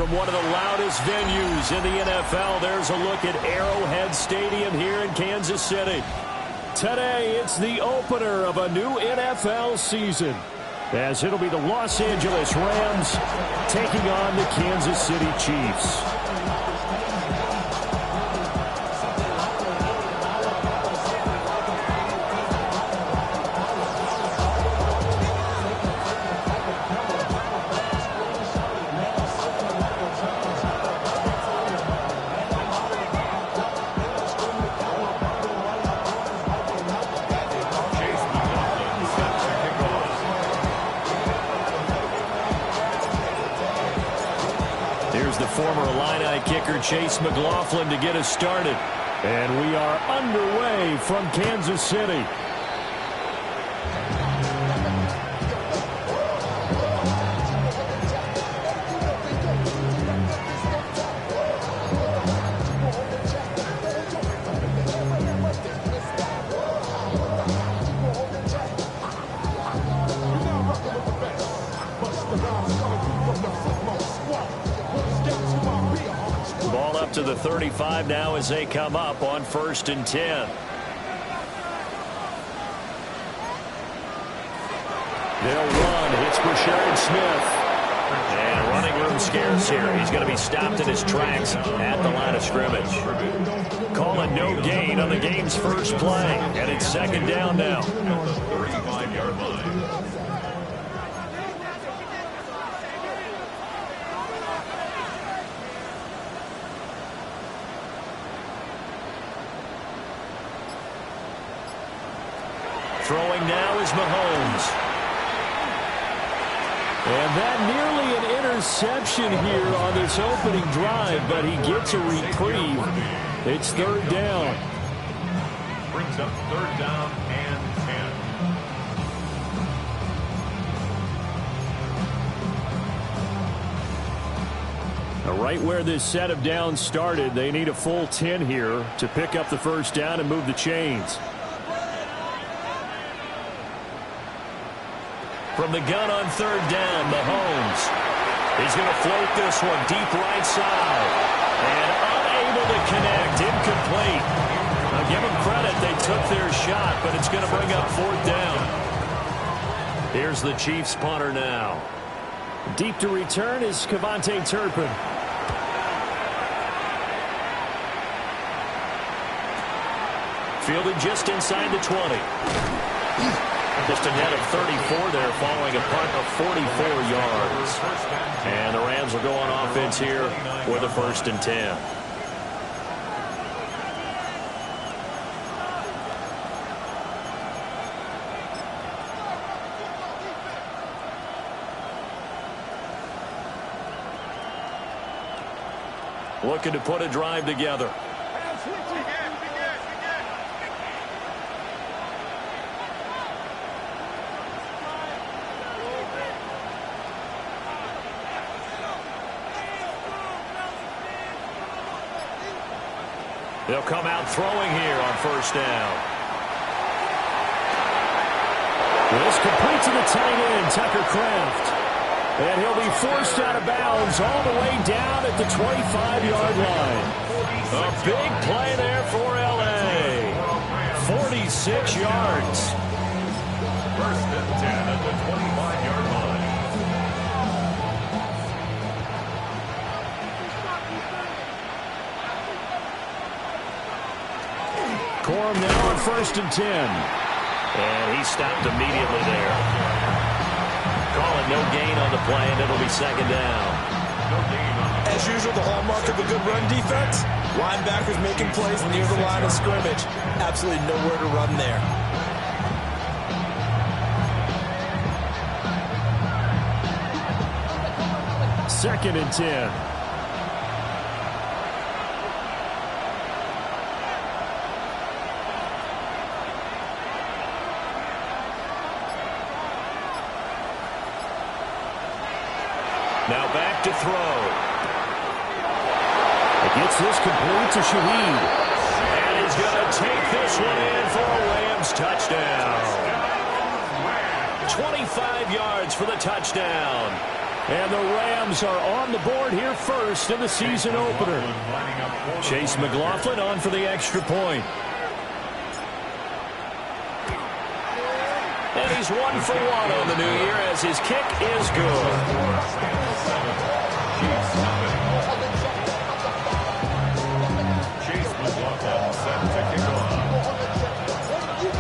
from one of the loudest venues in the NFL. There's a look at Arrowhead Stadium here in Kansas City. Today, it's the opener of a new NFL season, as it'll be the Los Angeles Rams taking on the Kansas City Chiefs. Former Illini kicker Chase McLaughlin to get us started. And we are underway from Kansas City. To the 35 now as they come up on 1st and 10. They'll run. It's Brashard Smith. And running room scarce here. He's going to be stopped in his tracks at the line of scrimmage. Calling no gain on the game's first play. And it's 2nd down now. 35-yard line. Throwing now is Mahomes. And that nearly an interception here on this opening drive, but he gets a reprieve. It's 3rd down. Brings up 3rd down and 10. Now, right where this set of downs started, they need a full 10 here to pick up the 1st down and move the chains. From the gun on 3rd down, Mahomes. He's going to float this one deep right side. And unable to connect, incomplete. Now give them credit, they took their shot, but it's going to bring up 4th down. Here's the Chiefs punter now. Deep to return is Kevontae Turpin. Fielded just inside the 20. Just a net of 34 there following a punt of 44 yards. And the Rams will go on offense here for the 1st and 10. Looking to put a drive together. They'll come out throwing here on 1st down. This complete to the tight end, Tucker Kraft. And he'll be forced out of bounds all the way down at the 25-yard line. A big play there for L.A. 46 yards. 1st and 10 at the 25-yard line. Corum now on 1st and 10. And he stopped immediately there. Calling no gain on the play, and it'll be 2nd down. As usual, the hallmark of a good run defense, linebackers making plays near the line of scrimmage. Absolutely nowhere to run there. Second and 10. Now back to throw. It gets this complete to Shaheed. And he's going to take this one in for a Rams touchdown. 25 yards for the touchdown. And the Rams are on the board here first in the season opener. Chase McLaughlin on for the extra point. And he's 1 for 1 on the new year as his kick is good.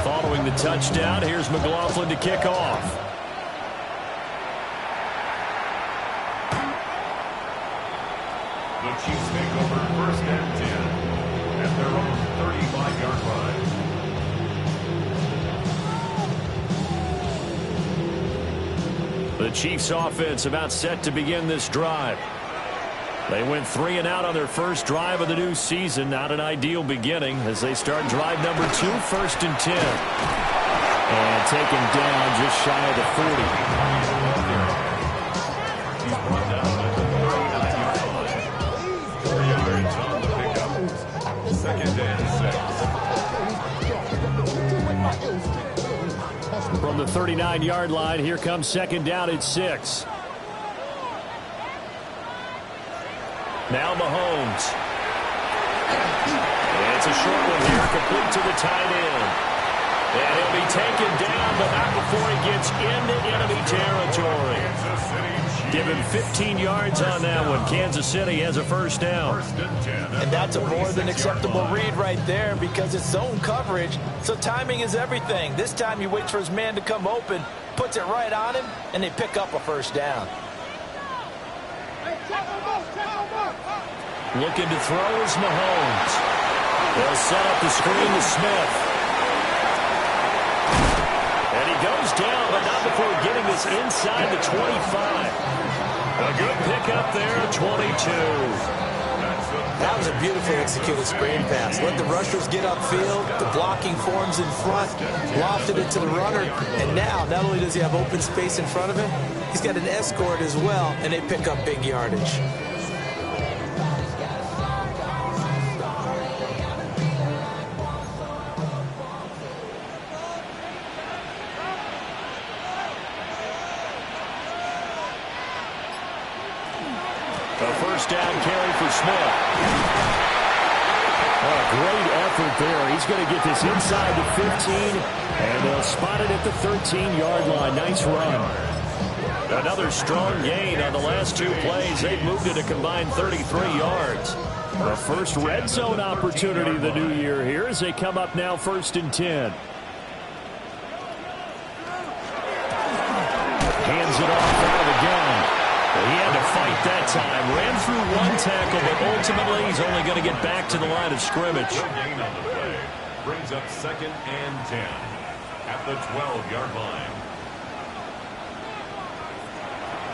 Following the touchdown, here's McLaughlin to kick off. The Chiefs take over first and 10 at their own 35-yard line. The Chiefs offense about set to begin this drive. They went 3 and out on their first drive of the new season. Not an ideal beginning as they start drive number 2, first and 10. And taken down just shy of the 40. He's brought down at the 39-yard line. 4 yards on the pickup. Second and 6. From the 39-yard line, here comes second down at 6. Now Mahomes. And it's a short one here, complete to the tight end. And he'll be taken down, but not before he gets into enemy territory. Give him 15 yards on that one. Kansas City has a first down. And that's a more than acceptable read right there because it's zone coverage, so timing is everything. This time he waits for his man to come open, puts it right on him, and they pick up a first down. Looking to throw is Mahomes. They'll set up the screen to Smith. And he goes down, but not before getting this inside the 25. A good pickup there, 22. That was a beautifully executed screen pass. Let the rushers get upfield. The blocking forms in front. Lofted it to the runner. And now, not only does he have open space in front of him, he's got an escort as well, and they pick up big yardage. A first down carry for Smith. Oh, great effort there. He's going to get this inside the 15, and they'll spot it at the 13-yard line. Nice run. Another strong gain on the last 2 plays. They've moved it a combined 33 yards. The first red zone opportunity of the new year here as they come up now first and 10. Hands it off out of the gun. Well, he had to fight that time. Ran through 1 tackle, but ultimately he's only going to get back to the line of scrimmage. Good gain on the play. Brings up second and 10 at the 12-yard line.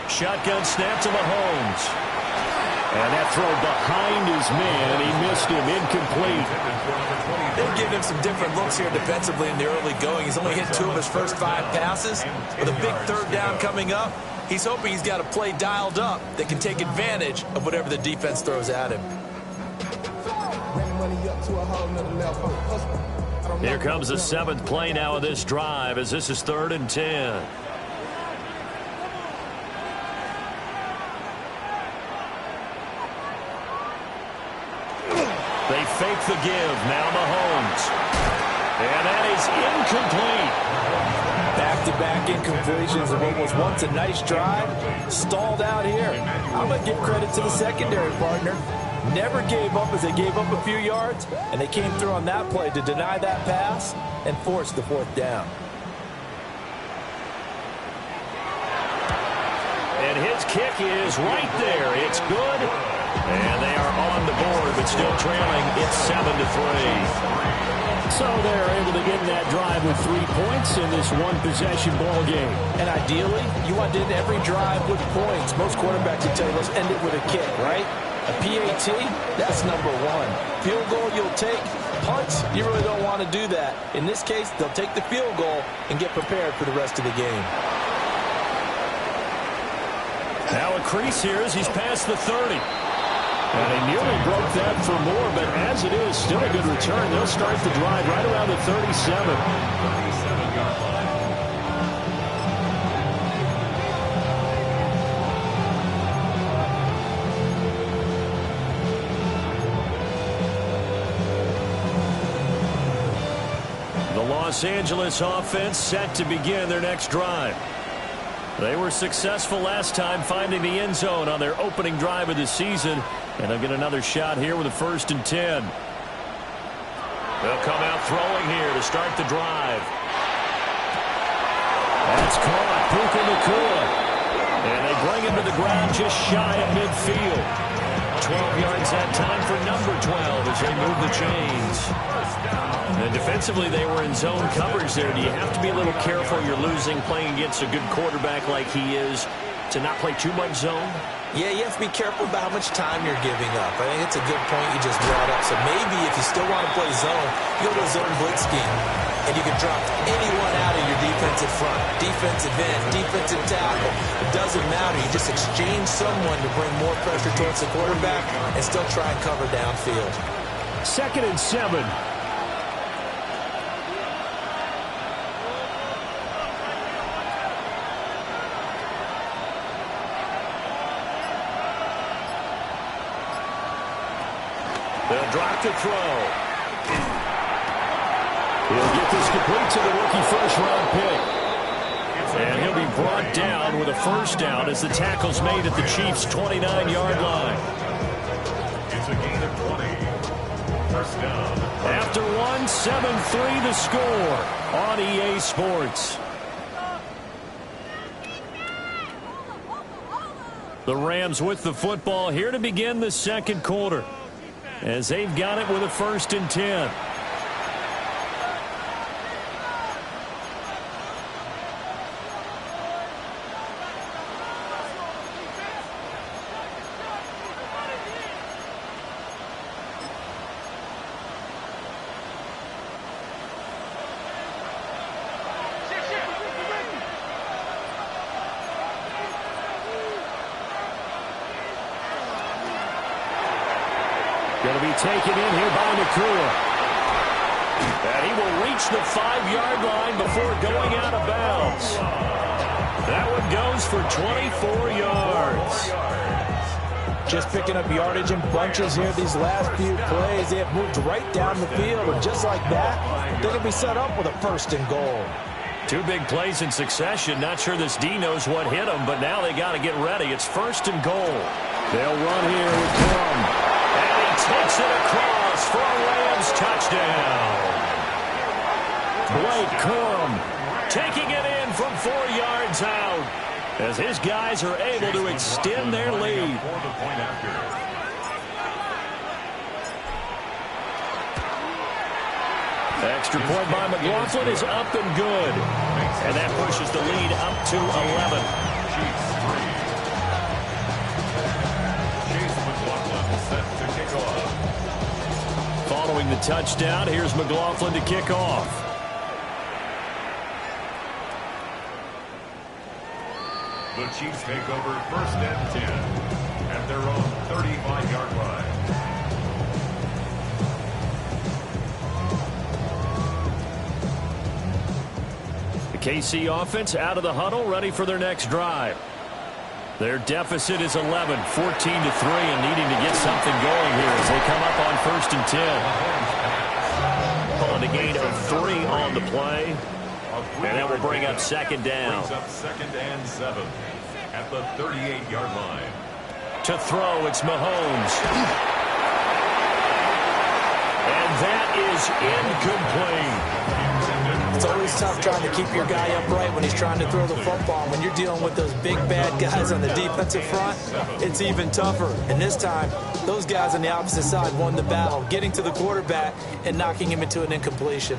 Shotgun snap to Mahomes. And that throw behind his man. He missed him. Incomplete. They've given him some different looks here defensively in the early going. He's only hit 2 of his first 5 passes. With a big third down coming up, he's hoping he's got a play dialed up that can take advantage of whatever the defense throws at him. Here comes the 7th play now of this drive as this is 3rd and 10. They fake the give. Now Mahomes. And that is incomplete. Back-to-back incompletions of what was once a nice drive. Stalled out here. I'm going to give credit to the secondary partner. Never gave up as they gave up a few yards, and they came through on that play to deny that pass and force the 4th down. And his kick is right there. It's good. And they are on the board, but still trailing. It's 7-3. So they're able to get that drive with 3 points in this one-possession ball game. And ideally, you want to end every drive with points. Most quarterbacks would tell you, let's end it with a kick, right? A PAT, that's number 1. Field goal you'll take. Punts, you really don't want to do that. In this case, they'll take the field goal and get prepared for the rest of the game. Now a crease here as he's past the 30. And he nearly broke that for more, but as it is, still a good return. They'll start the drive right around the 37. 37-yard line. Los Angeles offense set to begin their next drive. They were successful last time finding the end zone on their opening drive of the season, and they'll get another shot here with a 1st and 10. They'll come out throwing here to start the drive. That's caught. Puka Nacua. And they bring him to the ground just shy of midfield. 12 yards that time for number 12 as they move the chains. And defensively, they were in zone coverage there. Do you have to be a little careful? You're losing playing against a good quarterback like he is to not play too much zone? Yeah, you have to be careful about how much time you're giving up. I think it's a good point you just brought up. So maybe if you still want to play zone, you go to a zone blitz scheme, and you can drop anyone out of your defensive front, defensive end, defensive tackle. It doesn't matter. You just exchange someone to bring more pressure towards the quarterback and still try and cover downfield. 2nd and 7. They'll drop to throw. He'll get this complete to the rookie first-round pick. And he'll be brought down with a 1st down as the tackle's made at the Chiefs' 29-yard line. It's a gain of 20. 1st down. After 1, 7-3 the score on EA Sports. The Rams with the football here to begin the 2nd quarter, as they've got it with a 1st and 10. Going to be taken in here by Nacua. And he will reach the 5-yard line before going out of bounds. That one goes for 24 yards. Just picking up yardage in bunches here these last few plays. They have moved right down the field, and just like that, they're going to be set up with a 1st and goal. 2 big plays in succession. Not sure this D knows what hit them, but now they got to get ready. It's 1st and goal. They'll run here with Crum. And he takes it across for a Rams touchdown. Blake Crum taking it in from 4 yards out as his guys are able to extend their lead. Extra point by McLaughlin is up and good. And that pushes the lead up to 11. Following the touchdown, here's McLaughlin to kick off. The Chiefs take over 1st and 10 at their own 35-yard line. The KC offense out of the huddle, ready for their next drive. Their deficit is 11, 14-3, and needing to get something going here as they come up on 1st and 10. Calling a gain of 3 on the play. And that will bring up 2nd down. Brings up 2nd and 7 at the 38-yard line. To throw, it's Mahomes. And that is incomplete. It's always tough trying to keep your guy upright when he's trying to throw the football. When you're dealing with those big, bad guys on the defensive front, it's even tougher. And this time, those guys on the opposite side won the battle, getting to the quarterback and knocking him into an incompletion.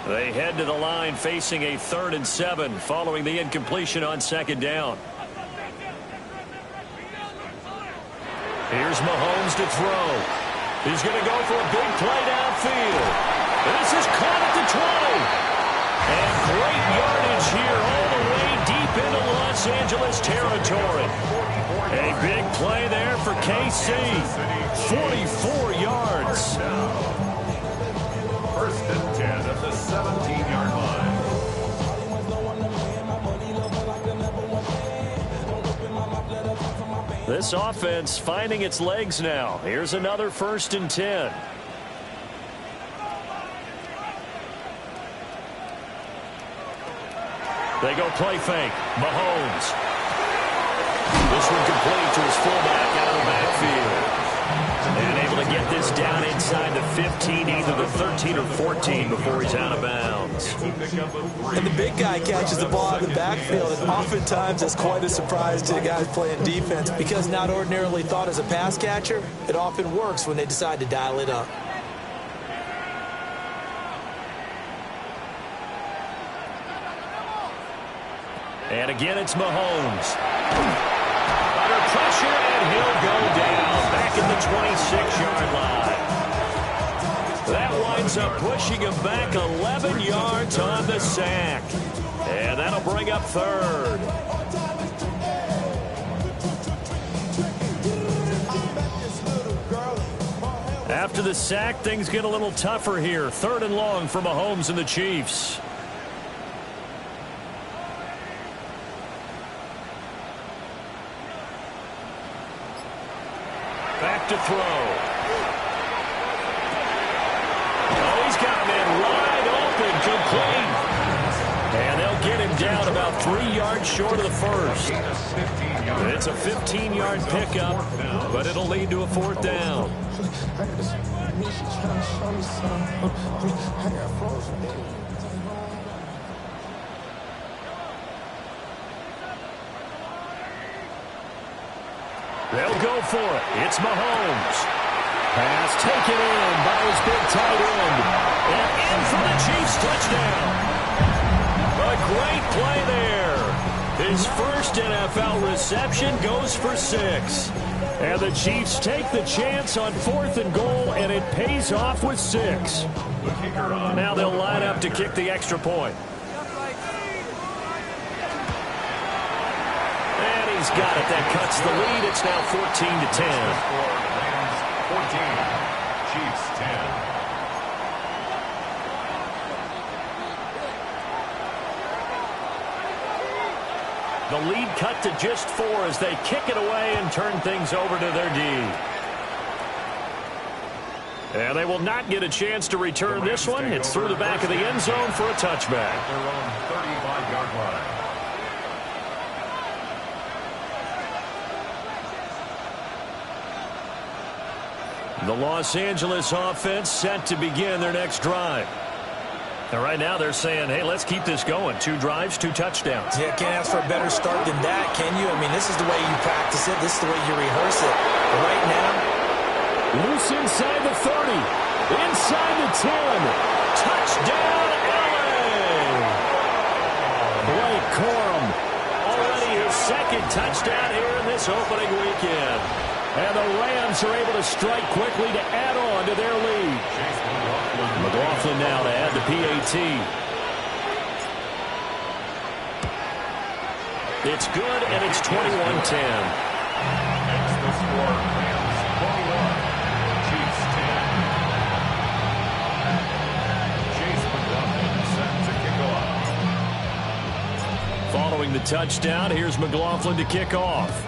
They head to the line facing a 3rd and 7 following the incompletion on 2nd down. Here's Mahomes to throw. He's going to go for a big play downfield. This is caught at the 20. And great yardage here all the way deep into Los Angeles territory. A big play there for KC. 44 yards. 1st and 10 at the 17-yard line. This offense finding its legs now. Here's another 1st and 10. They go play fake. Mahomes. This one complete to his fullback out of the backfield. And able to get this down inside the 15, either the 13 or 14 before he's out of bounds. And the big guy catches the ball out of the backfield, and oftentimes that's quite a surprise to the guys playing defense because not ordinarily thought as a pass catcher, it often works when they decide to dial it up. And again, it's Mahomes. Under pressure, and he'll go down back at the 26-yard line. That winds up pushing him back 11 yards on the sack. And that'll bring up third. After the sack, things get a little tougher here. Third and long for Mahomes and the Chiefs. Back to throw. Oh, he's got him in wide open, complete. And they'll get him down about 3 yards short of the first. It's a 15-yard pickup, but it'll lead to a fourth down. They'll go for it. It's Mahomes. Pass taken in by his big tight end. And in for the Chiefs touchdown. A great play there. His first NFL reception goes for 6. And the Chiefs take the chance on 4th and goal, and it pays off with 6. Now they'll line up to kick the extra point. He's got it. That cuts the lead. It's now 14-10. 14, Chiefs 10. The lead cut to just 4 as they kick it away and turn things over to their D. And they will not get a chance to return this one. It's through the back of the end zone for a touchback. They're on 35-yard line. The Los Angeles offense set to begin their next drive. And right now they're saying, hey, let's keep this going. 2 drives, 2 touchdowns. Yeah, can't ask for a better start than that, can you? I mean, this is the way you practice it. This is the way you rehearse it. But right now, loose inside the 30. Inside the 10. Touchdown, LA! Blake Corum. Already his 2nd touchdown here in this opening weekend. And the Rams are able to strike quickly to add on to their lead. McLaughlin now to add the PAT. It's good, and it's 21-10. That's the score. Rams 21, Chiefs 10. Chase McLaughlin set to kick off. Following the touchdown, here's McLaughlin to kick off.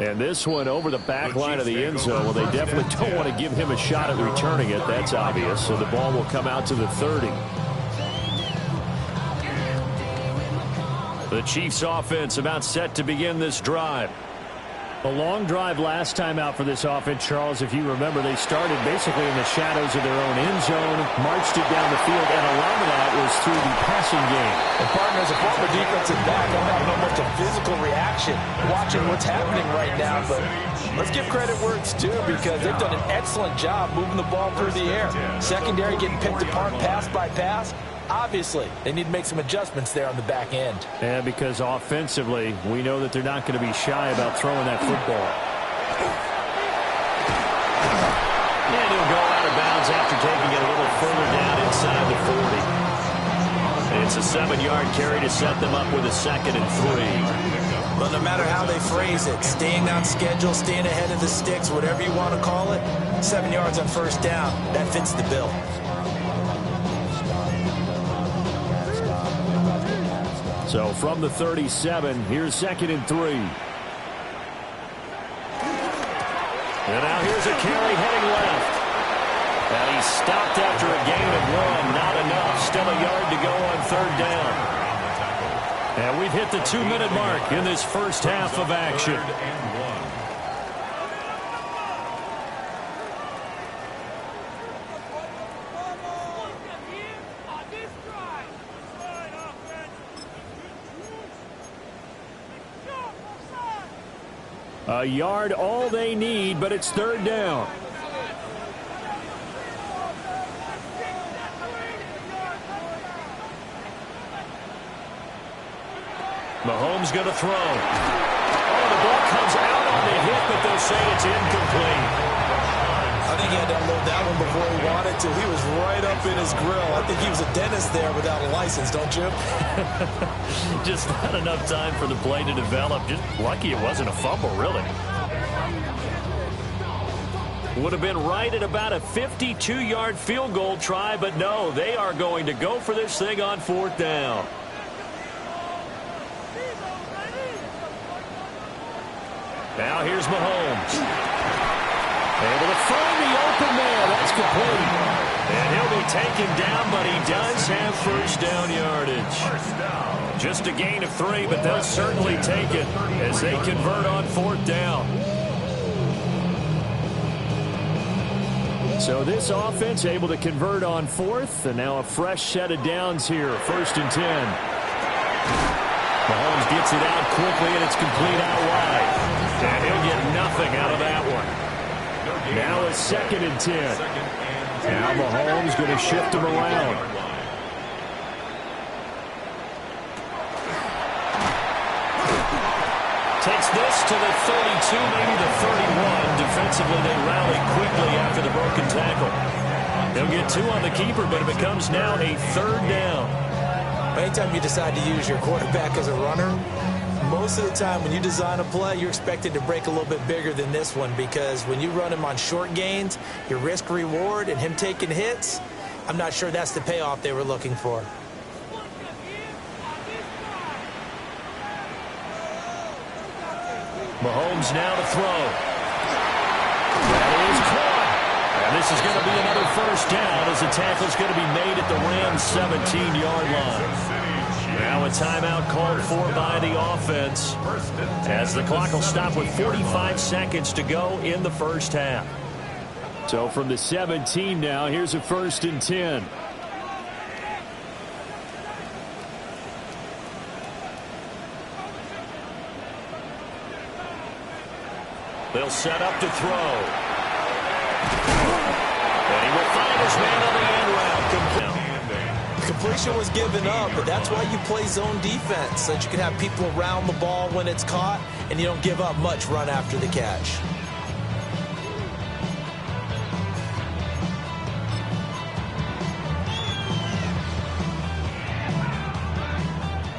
And this one over the back line of the end zone. Well, they definitely don't want to give him a shot at returning it. That's obvious. So the ball will come out to the 30. The Chiefs offense about set to begin this drive. A long drive last time out for this offense, Charles. If you remember, they started basically in the shadows of their own end zone, marched it down the field, and a lot of that was through the passing game. and partner, as a former defensive back, I'm having almost a physical reaction watching what's happening right now. But let's give credit where it's due because they've done an excellent job moving the ball through the air. Secondary getting picked apart pass by pass. Obviously, they need to make some adjustments there on the back end. Yeah, because offensively, we know that they're not going to be shy about throwing that football. And he'll go out of bounds after taking it a little further down inside the 40. It's a 7-yard carry to set them up with a 2nd and 3. But no matter how they phrase it, staying on schedule, staying ahead of the sticks, whatever you want to call it, 7 yards on first down, that fits the bill. So from the 37, here's 2nd and 3. And now here's a carry heading left. And he stopped after a gain of 1. Not enough. Still a yard to go on third down. And we've hit the 2-minute mark in this first half of action. A yard, all they need, but it's third down. Mahomes going to throw. Oh, the ball comes out on the hit, but they'll say it's incomplete. I think he had to unload that one before he wanted to. He was right up in his grill. I think he was a dentist there without a license, don't you? Just not enough time for the play to develop. Just lucky it wasn't a fumble, really. Would have been right at about a 52-yard field goal try, but no, they are going to go for this thing on fourth down. Now here's Mahomes. Able to find the open man. That's complete. And he'll be taken down, but he does have first down yardage. Just a gain of 3, but they'll certainly take it as they convert on fourth down. So this offense able to convert on fourth, and now a fresh set of downs here. First and 10. Mahomes gets it out quickly, and it's complete out wide. And he'll get nothing out of that one. Now a second and 10. Now Mahomes going to shift him around. Takes this to the 32, maybe the 31. Defensively, they rally quickly after the broken tackle. They'll get 2 on the keeper, but it becomes now a third down. Anytime you decide to use your quarterback as a runner, most of the time when you design a play, you're expected to break a little bit bigger than this one, because when you run him on short gains, your risk-reward and him taking hits, I'm not sure that's the payoff they were looking for. Mahomes now to throw. That is caught. And this is going to be another first down as the tackle's going to be made at the Rams' 17-yard line. Now a timeout called for by the offense as the clock will stop with 45 seconds to go in the first half. So from the 17 now, here's a first and 10. They'll set up to throw. And he will find his man on the end route. Completion was given up, but that's why you play zone defense, so that you can have people around the ball when it's caught, and you don't give up much run after the catch.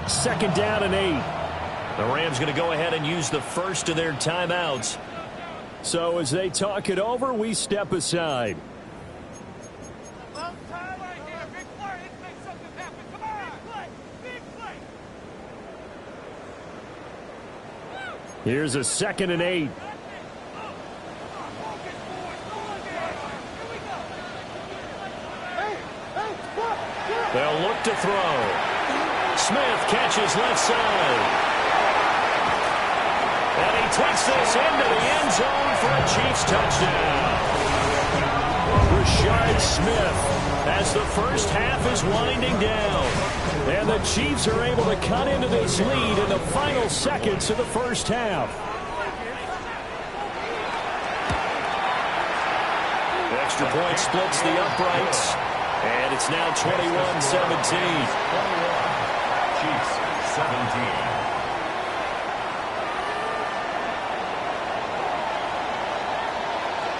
Second down and 8. The Rams going to go ahead and use the first of their timeouts. So as they talk it over, we step aside. Here's a second and 8. They'll look to throw. Smith catches left side. And he takes this into the end zone for a Chiefs touchdown. Rashard Smith, as the first half is winding down. And the Chiefs are able to cut into this lead in the final seconds of the first half. The extra point splits the uprights. And it's now 21-17. Chiefs 17.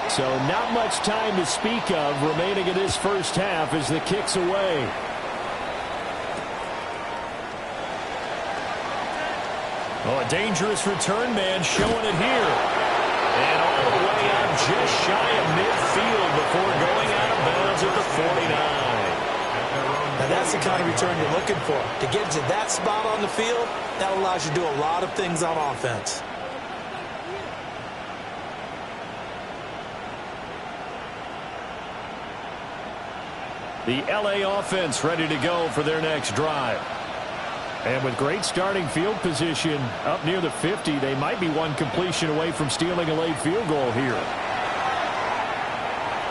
So not much time to speak of remaining in this first half as the kick's away. Oh, a dangerous return man showing it here. And all the way out just shy of midfield before going out of bounds at the 49. Now that's the kind of return you're looking for. To get to that spot on the field, that allows you to do a lot of things on offense. The LA offense ready to go for their next drive. And with great starting field position up near the 50, they might be one completion away from stealing a late field goal here.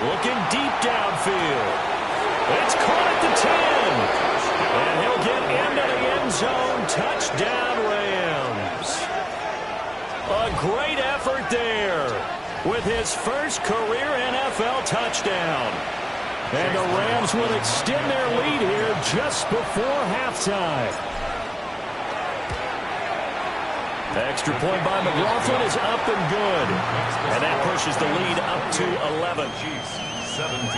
Looking deep downfield. It's caught at the 10. And he'll get into the end zone. Touchdown, Rams. A great effort there with his first career NFL touchdown. And the Rams will extend their lead here just before halftime. The extra point by McLaughlin is up and good. And that pushes the lead up to 11. 17.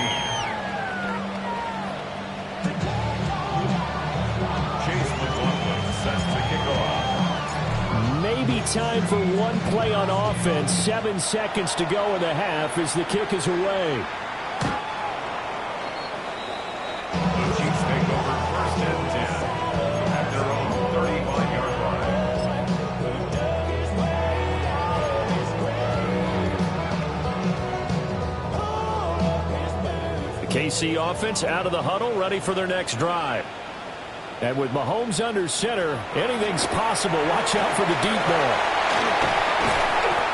Chase McLaughlin set to kick off. Maybe time for one play on offense. 7 seconds to go in the half as the kick is away. The Chiefs take over first and 10 at their own 35-yard line. KC offense out of the huddle, ready for their next drive. And with Mahomes under center, anything's possible. Watch out for the deep ball.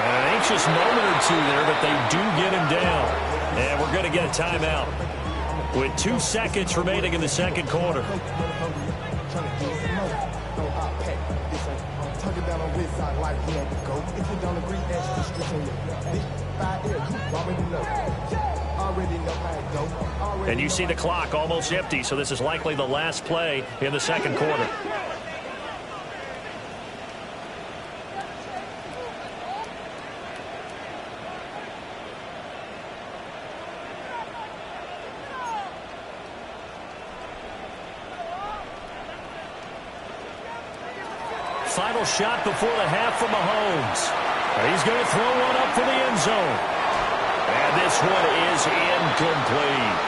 An anxious moment or two there, but they do get him down. And we're going to get a timeout with 2 seconds remaining in the second quarter. And you see the clock almost empty, so this is likely the last play in the second quarter. Final shot before the half from Mahomes. He's going to throw one up for the end zone. And this one is incomplete.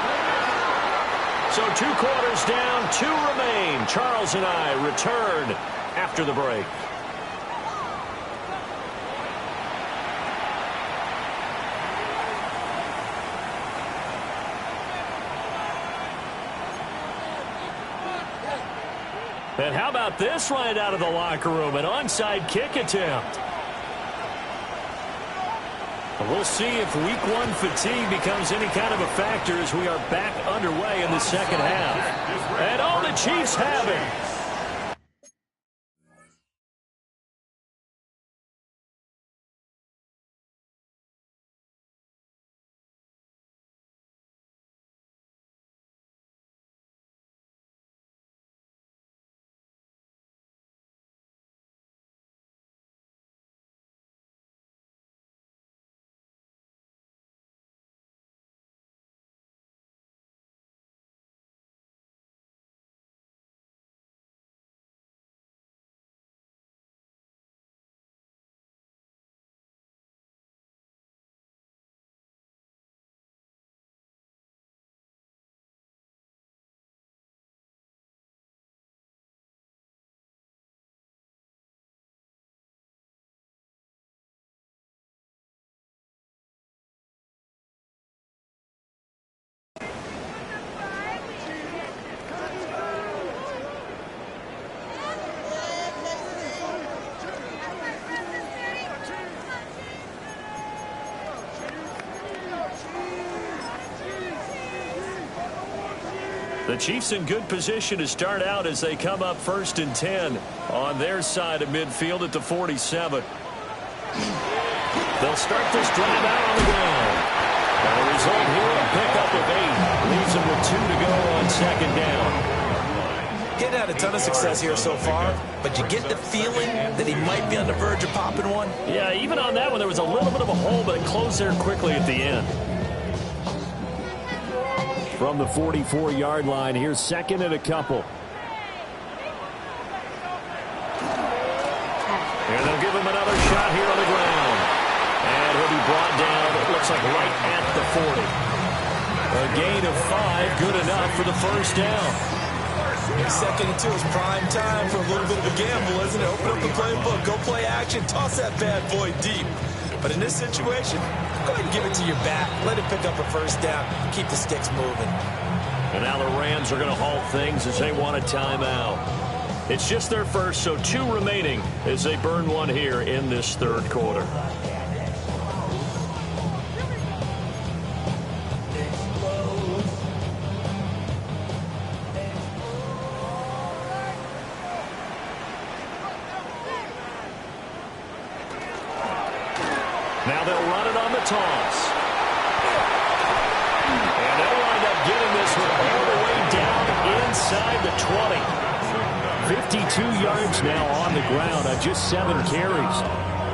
So 2 quarters down, 2 remain. Charles and I return after the break. And how about this right out of the locker room? An onside kick attempt. We'll see if week 1 fatigue becomes any kind of a factor as we are back underway in the second half. And all the Chiefs have it. The Chiefs in good position to start out as they come up 1st and 10 on their side of midfield at the 47. They'll start this drive out on the ground. And the result here, a pickup of 8. Leaves them with 2 to go on second down. Getting had a ton of success here so far, but you get the feeling that he might be on the verge of popping one. Yeah, even on that one, there was a little bit of a hole, but it closed there quickly at the end. From the 44-yard line, here's 2nd and a couple. And they'll give him another shot here on the ground. And he'll be brought down, it looks like right at the 40. A gain of 5, good enough for the first down. 2nd and 2 is prime time for a little bit of a gamble, isn't it? Open up the playbook, go play action, toss that bad boy deep. But in this situation, go ahead and give it to your back. Let it pick up a first down. Keep the sticks moving. And now the Rams are going to halt things as they want a timeout. It's just their first, so 2 remaining as they burn one here in this third quarter. Now they'll run it on the toss. And they'll wind up getting this one all the way down inside the 20. 52 yards now on the ground on just 7 carries.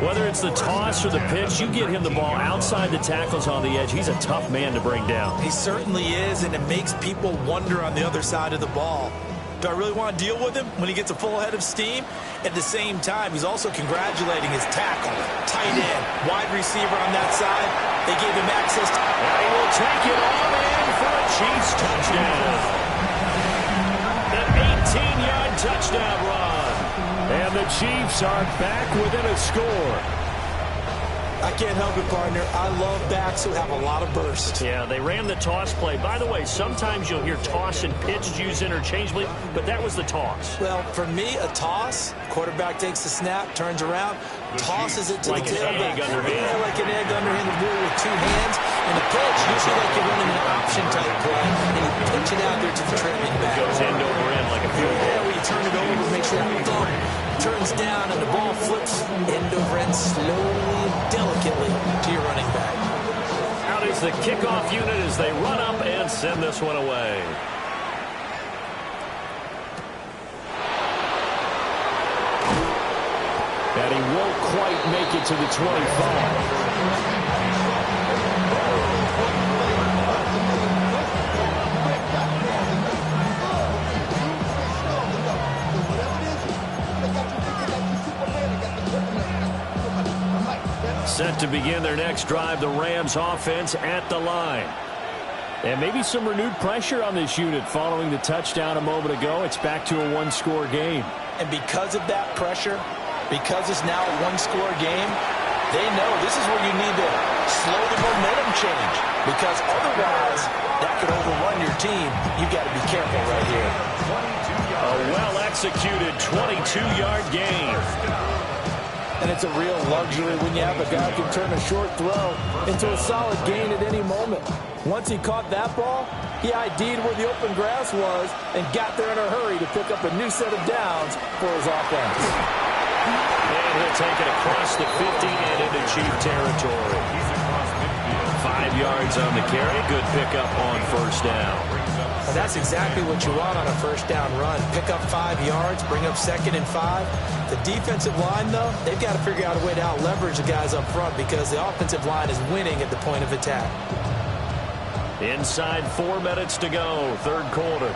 Whether it's the toss or the pitch, you get him the ball outside the tackles on the edge. He's a tough man to bring down. He certainly is, and it makes people wonder on the other side of the ball. Do I really want to deal with him when he gets a full head of steam? At the same time, he's also congratulating his tackle, tight end, wide receiver on that side. They gave him access to... And he will take it all in for a Chiefs touchdown. An 18-yard touchdown run. And the Chiefs are back within a score. I can't help it, partner. I love backs who have a lot of burst. Yeah, they ran the toss play. By the way, sometimes you'll hear toss and pitch used interchangeably, but that was the toss. Well, for me, a toss, quarterback takes the snap, turns around, tosses it to like the tailback. Yeah, like an egg underhand with 2 hands. And the pitch, usually like you're running an option-type play, and you pitch it out there to the trailing back. Goes end over end like a field goal. Yeah, where you turn it over, make sure that thumb turns down, and the ball flips end over end slowly, delicately to your running back. Out is the kickoff unit as they run up and send this one away. And he won't quite make it to the 25. Set to begin their next drive, the Rams offense at the line. And maybe some renewed pressure on this unit following the touchdown a moment ago. It's back to a 1-score game. And because of that pressure, because it's now a 1-score game, they know this is where you need to slow the momentum change. Because otherwise, that could overrun your team. You've got to be careful right here. A well-executed 22-yard gain. And it's a real luxury when you have a guy who can turn a short throw into a solid gain at any moment. Once he caught that ball, he ID'd where the open grass was and got there in a hurry to pick up a new set of downs for his offense. And he'll take it across the 50 and into Chief territory. 5 yards on the carry. Good pickup on first down. And that's exactly what you want on a first down run. Pick up 5 yards, bring up 2nd and 5. The defensive line, though, they've got to figure out a way to out-leverage the guys up front because the offensive line is winning at the point of attack. Inside 4 minutes to go, third quarter.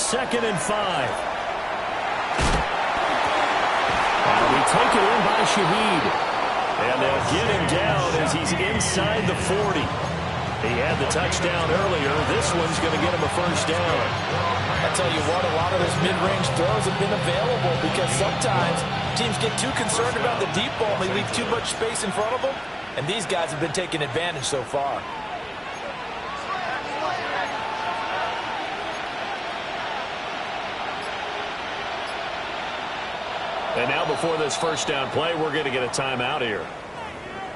2nd and 5. And we take it in by Shaheed. And they'll get him down as he's inside the 40. He had the touchdown earlier. This one's going to get him a first down. I tell you what, a lot of those mid-range throws have been available because sometimes teams get too concerned about the deep ball and they leave too much space in front of them. And these guys have been taking advantage so far. And now before this first down play, we're going to get a timeout here.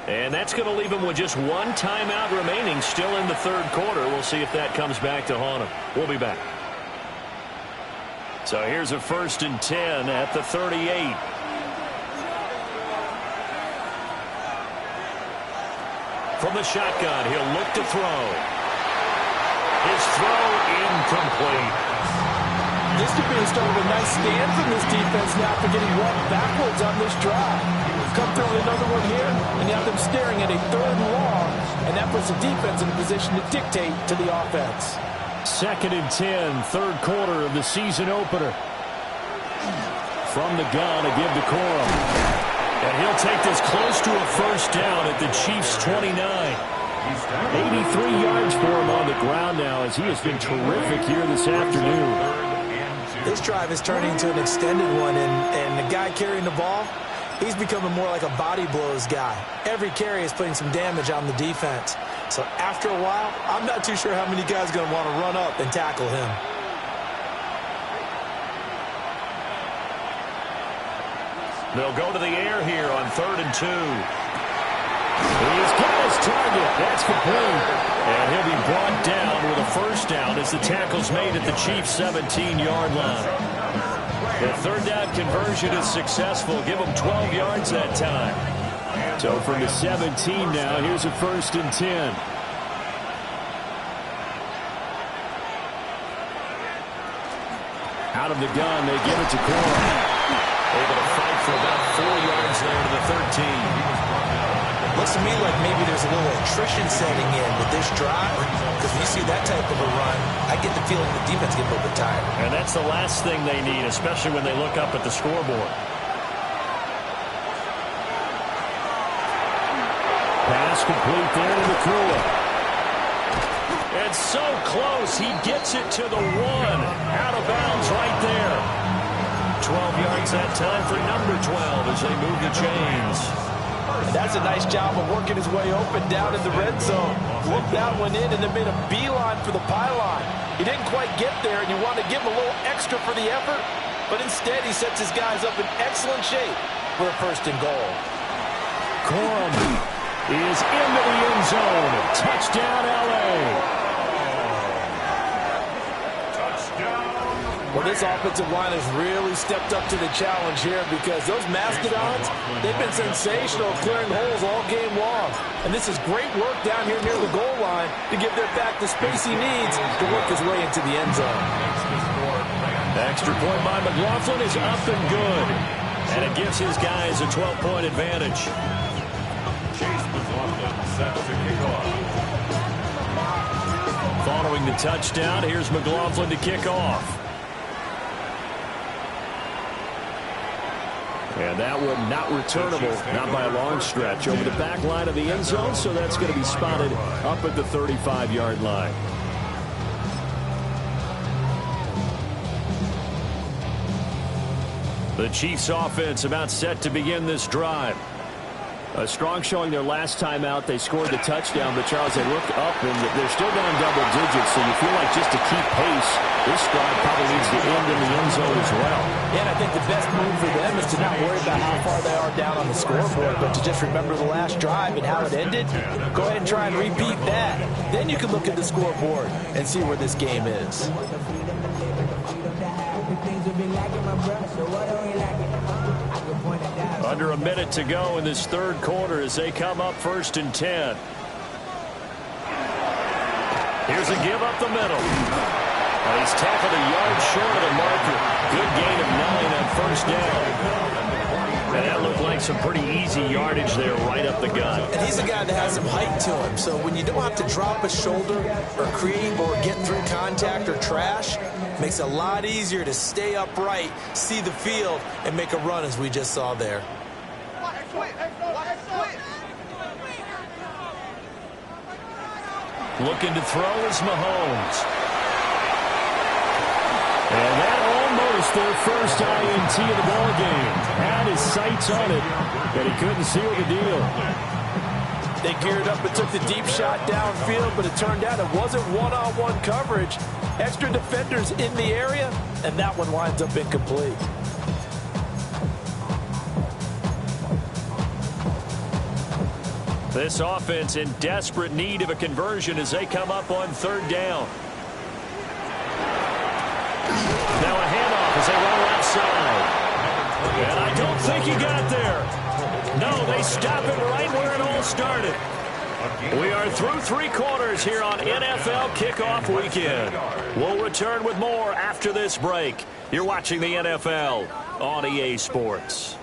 And that's going to leave him with just 1 timeout remaining still in the third quarter. We'll see if that comes back to haunt him. We'll be back. So here's a 1st and 10 at the 38. From the shotgun, he'll look to throw. His throw incomplete. This could be the start of a nice stand from this defense now for getting walked backwards on this drive. Come through another one here, and you have them staring at a 3rd and long, and that puts the defense in a position to dictate to the offense. 2nd and 10, third quarter of the season opener. From the gun, a give to Corum. And he'll take this close to a first down at the Chiefs' 29. 83 yards for him on the ground now as he has been terrific here this afternoon. This drive is turning into an extended one, and the guy carrying the ball, he's becoming more like a body blows guy. Every carry is putting some damage on the defense. So after a while, I'm not too sure how many guys are going to want to run up and tackle him. They'll go to the air here on 3rd and 2. He's got his target. That's complete. And he'll be brought down with a first down as the tackle's made at the Chiefs' 17-yard line. The 3rd down conversion is successful. Give them 12 yards that time. So from the 17 now, here's a 1st and 10. Out of the gun, they give it to Corum. Able to fight for about 4 yards there to the 13. Looks to me like maybe there's a little attrition setting in with this drive, because when you see that type of a run, I get the feeling the defense gets a little bit tired. And that's the last thing they need, especially when they look up at the scoreboard. Pass complete there to McCool. It's so close. He gets it to the 1. Out of bounds right there. 12 yards that time for number 12 as they move the chains. That's a nice job of working his way open down in the red zone. Looked that one in and then made a beeline for the pylon. He didn't quite get there, and you want to give him a little extra for the effort, but instead he sets his guys up in excellent shape for a 1st and goal. Corum is into the end zone. Touchdown, L.A. Well, this offensive line has really stepped up to the challenge here, because those Mastodons, they've been sensational clearing holes all game long. And this is great work down here near the goal line to give their back the space he needs to work his way into the end zone. Extra point by McLaughlin is up and good. And it gives his guys a 12-point advantage. Chase McLaughlin set to kick off. Following the touchdown, here's McLaughlin to kick off. And that one not returnable, not by a long stretch, over the back line of the end zone, so that's going to be spotted up at the 35-yard line. The Chiefs offense about set to begin this drive. A strong showing their last time out. They scored the touchdown, but Charles, they look up and they're still down double digits, so you feel like just to keep pace, this drive probably needs to end in the end zone as well. Yeah, and I think the best move for them is to not worry about how far they are down on the scoreboard, but to just remember the last drive and how it ended. Go ahead and try and repeat that. Then you can look at the scoreboard and see where this game is. Under a minute to go in this 3rd quarter as they come up 1st and 10. Here's a give up the middle. He's tackled a yard short of the marker. Good gain of 9 on 1st down. And that looked like some pretty easy yardage there right up the gut. And he's a guy that has some height to him, so when you don't have to drop a shoulder or create or get through contact or trash, it makes it a lot easier to stay upright, see the field, and make a run as we just saw there. Looking to throw is Mahomes. And that almost their first INT of the ball game. Had his sights on it, but he couldn't seal the deal. They geared up and took the deep shot downfield, but it turned out it wasn't one-on-one coverage. Extra defenders in the area, and that one winds up incomplete. This offense in desperate need of a conversion as they come up on 3rd down. Now a handoff as they run left side. And I don't think he got there. No, they stop it right where it all started. We are through 3 quarters here on NFL Kickoff Weekend. We'll return with more after this break. You're watching the NFL on EA Sports.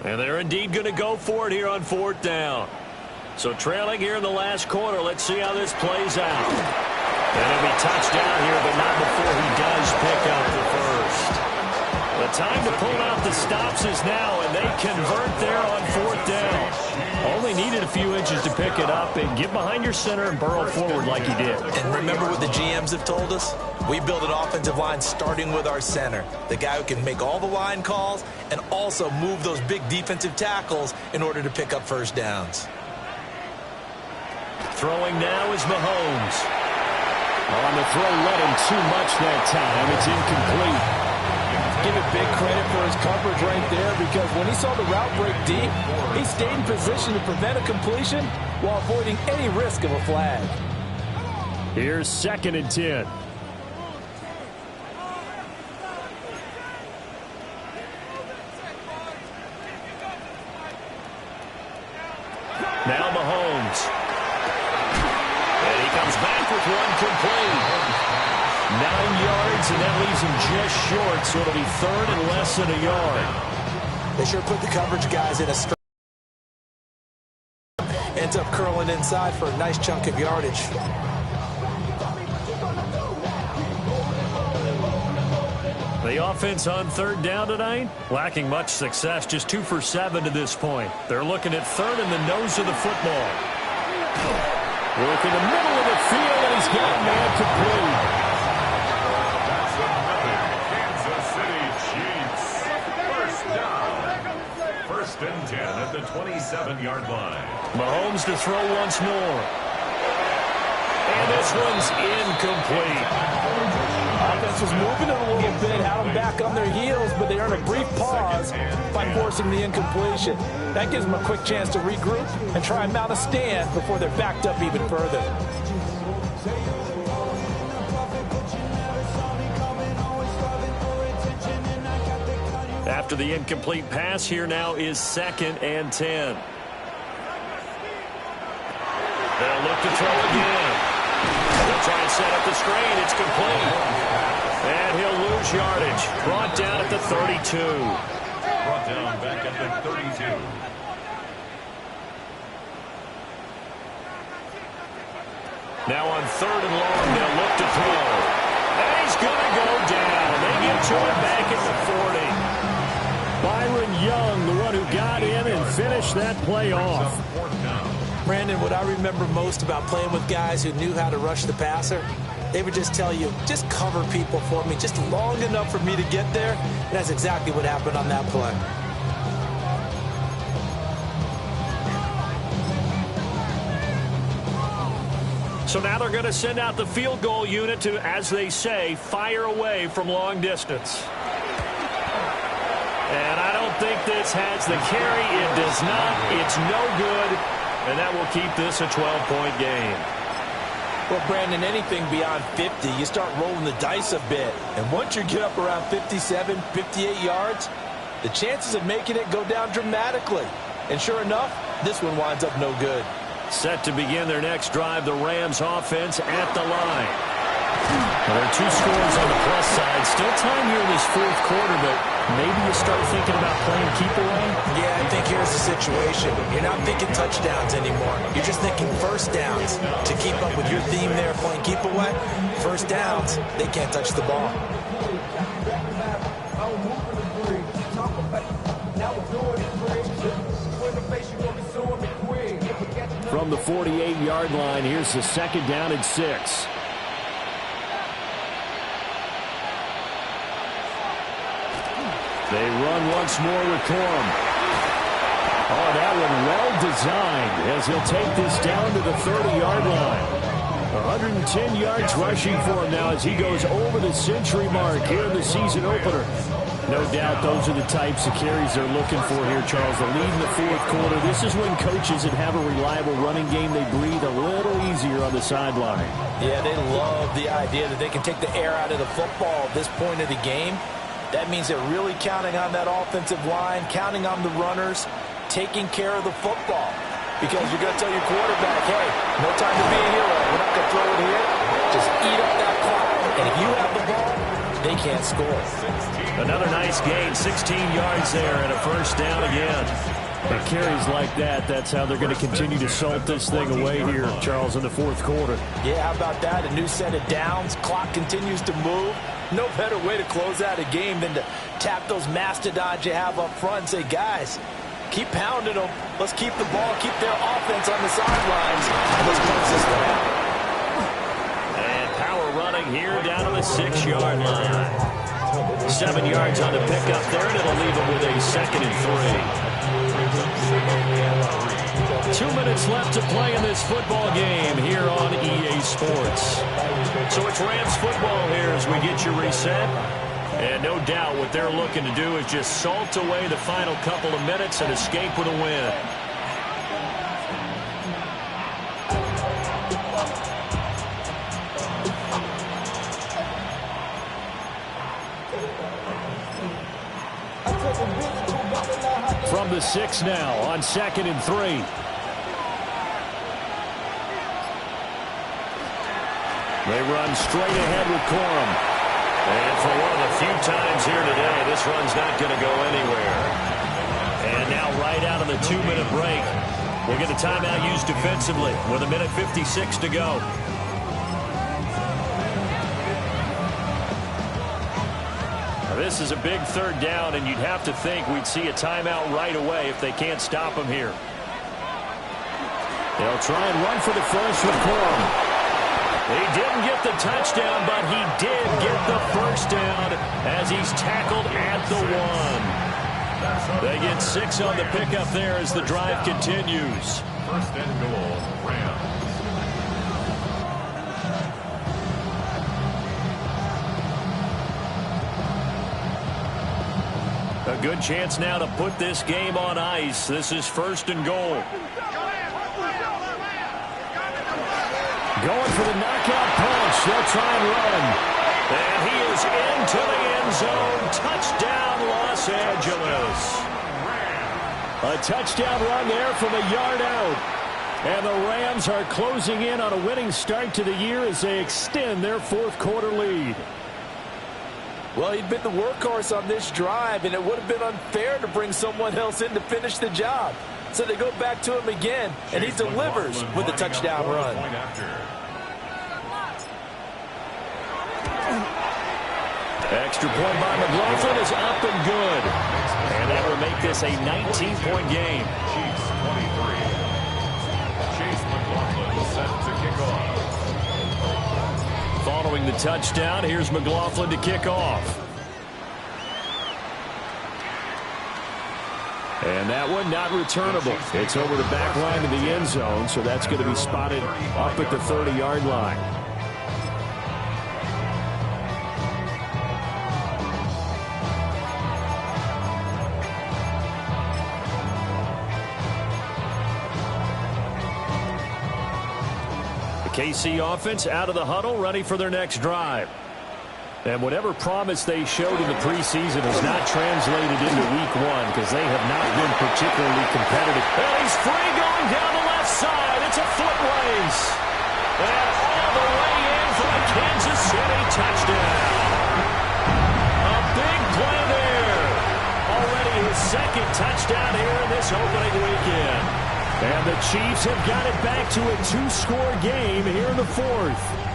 And they're indeed going to go for it here on 4th down. So trailing here in the last quarter. Let's see how this plays out. And it'll be touchdown here, but not before he does pick up the first. The time to pull out the stops is now, and they convert there on 4th down. Only needed a few inches to pick it up and get behind your center and burrow forward like he did. And remember what the GMs have told us? We build an offensive line starting with our center, the guy who can make all the line calls and also move those big defensive tackles in order to pick up first downs. Throwing now is Mahomes. On the throw, let him too much that time. It's incomplete. Give it big credit for his coverage right there, because when he saw the route break deep, he stayed in position to prevent a completion while avoiding any risk of a flag. Here's 2nd and 10. Now Mahomes. And he comes back with one complete. 9 yards, and that leaves him just short, so it'll be 3rd and less than a yard. They sure put the coverage guys in a straight. Ends up curling inside for a nice chunk of yardage. The offense on 3rd down tonight, lacking much success, just 2 for 7 to this point. They're looking at 3rd in the nose of the football. Work in the middle of the field, and he's got man complete. Kansas City Chiefs. First down. 1st and 10 at the 27-yard line. Mahomes to throw once more. And this one's incomplete. Offense was moving it a little bit, had them back on their heels, but they earned a brief pause by forcing the incompletion. That gives them a quick chance to regroup and try and mount a stand before they're backed up even further. After the incomplete pass, here now is 2nd and 10. They'll look to throw again. They'll try and set up the screen. It's complete. And he'll lose yardage. Brought down at the 32. Brought down back at the 32. Now on 3rd and long, they'll look to throw. And he's going to go down. They get to him back at the 40. Byron Young, the one who got in and finished that play off. Brandon, what I remember most about playing with guys who knew how to rush the passer, they would just tell you, just cover people for me, just long enough for me to get there. And that's exactly what happened on that play. So now they're going to send out the field goal unit to, as they say, fire away from long distance. And I don't think this has the carry. It does not. It's no good. And that will keep this a 12-point game. Well, Brandon, anything beyond 50, you start rolling the dice a bit. And once you get up around 57, 58 yards, the chances of making it go down dramatically. And sure enough, this one winds up no good. Set to begin their next drive, the Rams offense at the line. Well, there are 2 scores on the plus side. Still time here in this 4th quarter, but maybe you start thinking about playing keep away? Yeah, I think here's the situation. You're not thinking touchdowns anymore. You're just thinking first downs. To keep up with your theme there, playing keep away, first downs, they can't touch the ball. From the 48-yard line, here's the 2nd down and 6. They run once more with Corum. Oh, that one well designed as he'll take this down to the 30-yard line. 110 yards rushing for him now as he goes over the century mark here in the season opener. No doubt those are the types of carries they're looking for here, Charles. The lead in the 4th quarter. This is when coaches that have a reliable running game, they breathe a little easier on the sideline. Yeah, they love the idea that they can take the air out of the football at this point of the game. That means they're really counting on that offensive line, counting on the runners, taking care of the football. Because you're going to tell your quarterback, hey, no time to be a hero. We're not going to throw it here. Just eat up that clock. And if you have the ball, they can't score. Another nice gain, 16 yards there and a first down again. It carries like that. That's how they're going to continue to salt this thing away here, Charles, in the fourth quarter. Yeah, how about that? A new set of downs. Clock continues to move. No better way to close out a game than to tap those mastodons you have up front and say, guys, keep pounding them. Let's keep the ball, keep their offense on the sidelines, and let's close this thing out. And power running here down to the 6-yard line. 7 yards on the pickup there, and it'll leave them with a 2nd and 3. 2 minutes left to play in this football game here on EA Sports. So it's Rams football here as we get you reset. And no doubt what they're looking to do is just salt away the final couple of minutes and escape with a win. From the 6 now on 2nd and 3. They run straight ahead with Corum. And for one of the few times here today, this run's not going to go anywhere. And now right out of the 2-minute break, we'll get a timeout used defensively with 1:56 to go. Now, this is a big 3rd down, and you'd have to think we'd see a timeout right away if they can't stop him here. They'll try and run for the first with Corum. He didn't get the touchdown, but he did get the first down as he's tackled at the 1. They get 6 on the pickup there as the drive continues. 1st and goal, Rams. A good chance now to put this game on ice. This is 1st and goal. Going for the knockout punch. They'll try and run. And he is into the end zone. Touchdown, Los Angeles. A touchdown run there from a yard out. And the Rams are closing in on a winning start to the year as they extend their 4th quarter lead. Well, he'd been the workhorse on this drive, and it would have been unfair to bring someone else in to finish the job. So they go back to him again, and he delivers with a touchdown run. Extra point by McLaughlin is up and good. And that will make this a 19-point game. Chiefs 23. Chase McLaughlin set to kick off. Following the touchdown, here's McLaughlin to kick off. And that one not returnable. It's over the back line of the end zone, so that's going to be spotted up at the 30-yard line. The KC offense out of the huddle, ready for their next drive. And whatever promise they showed in the preseason has not translated into week 1 because they have not been particularly competitive. And he's free going down the left side. It's a foot race. And all the way in for a Kansas City touchdown. A big play there. Already his 2nd touchdown here in this opening weekend. And the Chiefs have got it back to a 2-score game here in the 4th.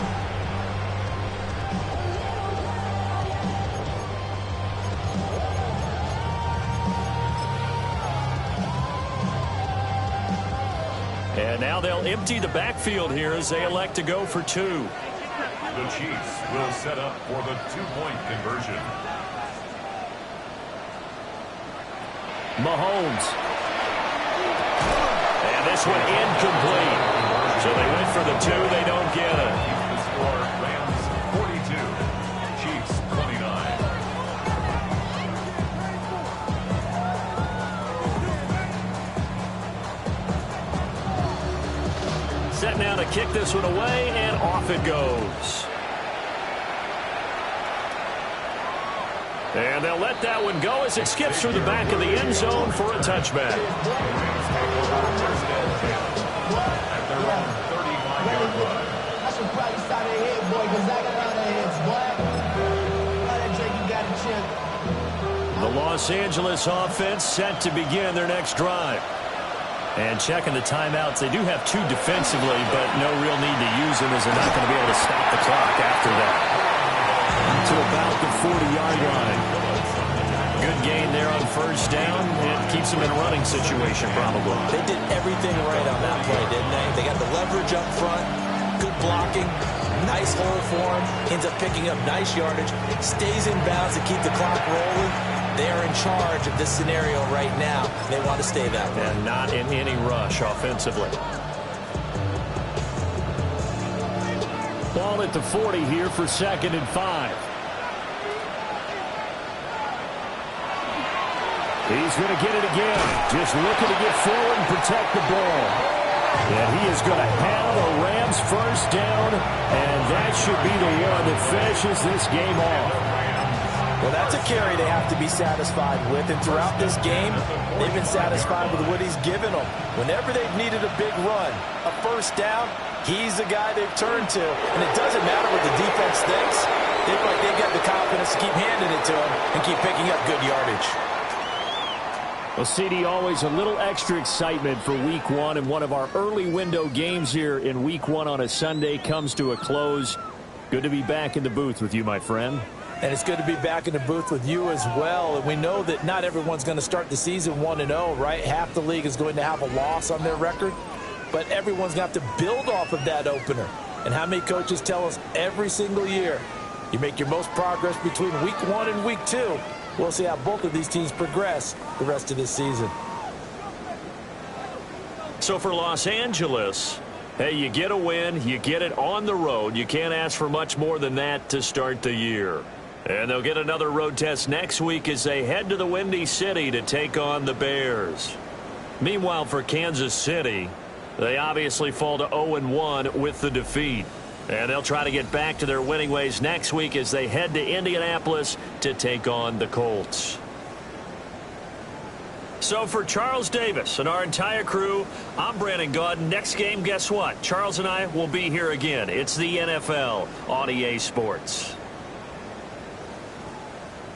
And now they'll empty the backfield here as they elect to go for 2. The Chiefs will set up for the 2-point conversion. Mahomes. And this one incomplete. So they went for the 2. They don't get it. The score, Rams 42. Chiefs 29. Set now to kick this one away, and off it goes. And they'll let that one go as it skips through the back of the end zone for a touchback. At their own 35-yard line. I should probably start their head, boy, because I got all their heads, boy. All that drink, you got a chip. I The Los Angeles offense set to begin their next drive. And checking the timeouts, they do have 2 defensively, but no real need to use them as they're not going to be able to stop the clock after that. To about the 40-yard line. Good gain there on first down. It keeps them in a running situation, probably. They did everything right on that play, didn't they? They got the leverage up front, good blocking, nice hole for him, ends up picking up nice yardage, stays in bounds to keep the clock rolling. They are in charge of this scenario right now. They want to stay that way. And not in any rush offensively. Ball at the 40 here for 2nd and 5. He's going to get it again. Just looking to get forward and protect the ball. And he is going to have a Rams first down, and that should be the one that finishes this game off. Well, that's a carry they have to be satisfied with, and throughout this game, they've been satisfied with what he's given them. Whenever they've needed a big run, a first down, he's the guy they've turned to. And it doesn't matter what the defense thinks. They feel like they've got the confidence to keep handing it to him and keep picking up good yardage. Well, CD, always a little extra excitement for Week 1, and one of our early window games here in Week 1 on a Sunday comes to a close. Good to be back in the booth with you, my friend. And it's good to be back in the booth with you as well. And we know that not everyone's going to start the season 1-0, right? Half the league is going to have a loss on their record. But everyone's going to have to build off of that opener. And how many coaches tell us every single year, you make your most progress between Week 1 and Week 2. We'll see how both of these teams progress the rest of this season. So for Los Angeles, hey, you get a win, you get it on the road. You can't ask for much more than that to start the year. And they'll get another road test next week as they head to the Windy City to take on the Bears. Meanwhile, for Kansas City, they obviously fall to 0-1 with the defeat. And they'll try to get back to their winning ways next week as they head to Indianapolis to take on the Colts. So for Charles Davis and our entire crew, I'm Brandon Gaudin. Next game, guess what? Charles and I will be here again. It's the NFL on EA Sports.